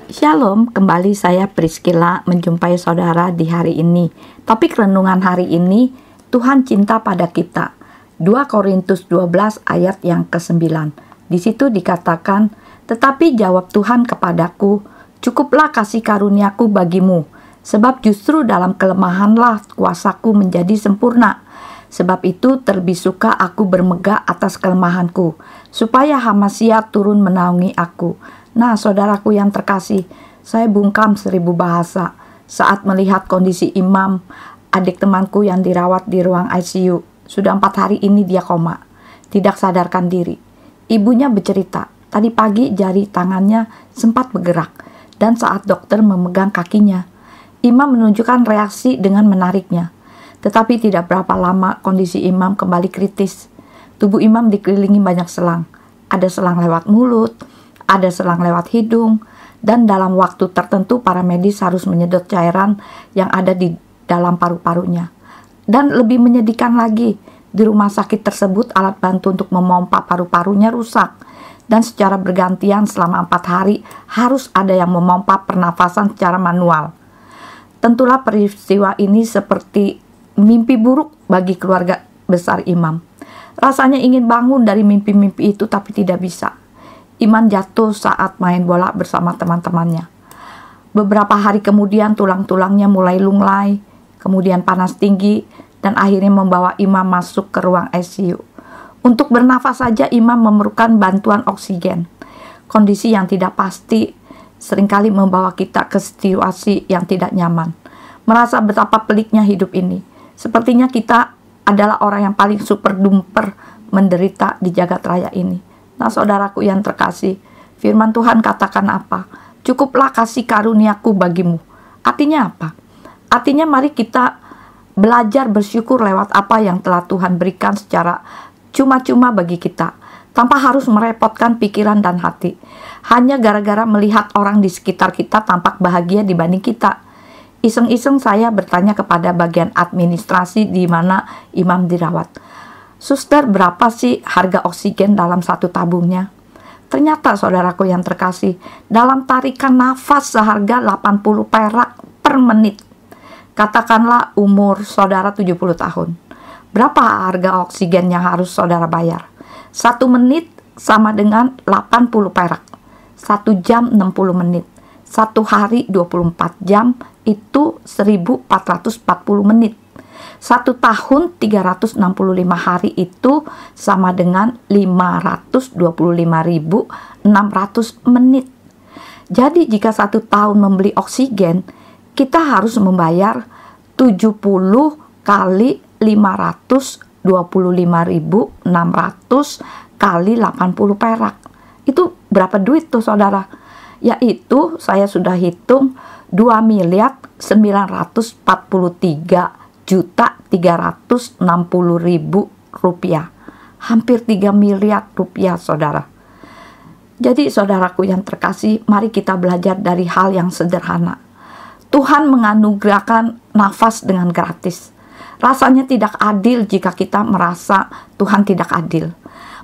Shalom, kembali saya Priscilla menjumpai saudara di hari ini. Topik renungan hari ini, Tuhan cinta pada kita. 2 Korintus 12 ayat yang ke-9. Di situ dikatakan, tetapi jawab Tuhan kepadaku, cukuplah kasih karuniaku bagimu, sebab justru dalam kelemahanlah kuasaku menjadi sempurna. Sebab itu terlebih suka aku bermegah atas kelemahanku, supaya Hamasiah turun menaungi aku. Nah, saudaraku yang terkasih, saya bungkam 1000 bahasa saat melihat kondisi Imam, adik temanku yang dirawat di ruang ICU. Sudah 4 hari ini dia koma, tidak sadarkan diri. Ibunya bercerita, tadi pagi jari tangannya sempat bergerak, dan saat dokter memegang kakinya, Imam menunjukkan reaksi dengan menariknya. Tetapi tidak berapa lama kondisi Imam kembali kritis. Tubuh Imam dikelilingi banyak selang. Ada selang lewat mulut, ada selang lewat hidung, dan dalam waktu tertentu para medis harus menyedot cairan yang ada di dalam paru-parunya. Dan lebih menyedihkan lagi, di rumah sakit tersebut alat bantu untuk memompa paru-parunya rusak. Dan secara bergantian selama 4 hari harus ada yang memompa pernafasan secara manual. Tentulah peristiwa ini seperti mimpi buruk bagi keluarga besar Imam. Rasanya ingin bangun dari mimpi-mimpi itu tapi tidak bisa. Iman jatuh saat main bola bersama teman-temannya. Beberapa hari kemudian tulang-tulangnya mulai lunglai, kemudian panas tinggi, dan akhirnya membawa Imam masuk ke ruang ICU. Untuk bernafas saja Imam memerlukan bantuan oksigen. Kondisi yang tidak pasti seringkali membawa kita ke situasi yang tidak nyaman. Merasa betapa peliknya hidup ini. Sepertinya kita adalah orang yang paling super duper menderita di jagat raya ini. Nah, saudaraku yang terkasih, firman Tuhan katakan apa? Cukuplah kasih karuniaku bagimu. Artinya apa? Artinya mari kita belajar bersyukur lewat apa yang telah Tuhan berikan secara cuma-cuma bagi kita, tanpa harus merepotkan pikiran dan hati. Hanya gara-gara melihat orang di sekitar kita tampak bahagia dibanding kita. Iseng-iseng saya bertanya kepada bagian administrasi di mana Imam dirawat. Suster, berapa sih harga oksigen dalam satu tabungnya? Ternyata saudaraku yang terkasih, dalam tarikan nafas seharga 80 perak per menit. Katakanlah umur saudara 70 tahun. Berapa harga oksigen yang harus saudara bayar? 1 menit sama dengan 80 perak. 1 jam 60 menit. 1 hari 24 jam itu 1440 menit. 1 tahun 365 hari itu sama dengan 525.600 menit. Jadi jika 1 tahun membeli oksigen, kita harus membayar 70 kali 525.600 kali 80 perak. Itu berapa duit tuh saudara? Yaitu saya sudah hitung 2.943.360.000 rupiah. Hampir 3 miliar rupiah saudara. Jadi saudaraku yang terkasih, mari kita belajar dari hal yang sederhana. Tuhan menganugerahkan nafas dengan gratis. Rasanya tidak adil jika kita merasa Tuhan tidak adil.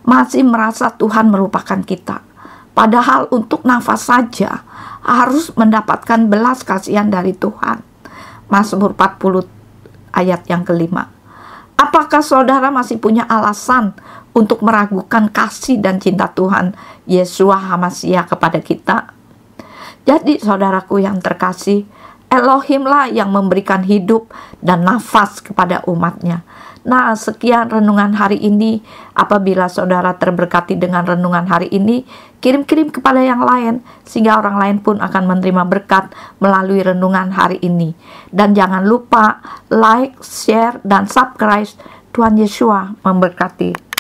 Masih merasa Tuhan melupakan kita. Padahal untuk nafas saja harus mendapatkan belas kasihan dari Tuhan. Mazmur 40 ayat yang kelima. Apakah saudara masih punya alasan untuk meragukan kasih dan cinta Tuhan Yeshua Hamasiah kepada kita? Jadi saudaraku yang terkasih, Elohimlah yang memberikan hidup dan nafas kepada umatnya. Nah, sekian renungan hari ini. Apabila saudara terberkati dengan renungan hari ini, kirim-kirim kepada yang lain, sehingga orang lain pun akan menerima berkat melalui renungan hari ini. Dan jangan lupa like, share, dan subscribe. Tuhan Yeshua memberkati.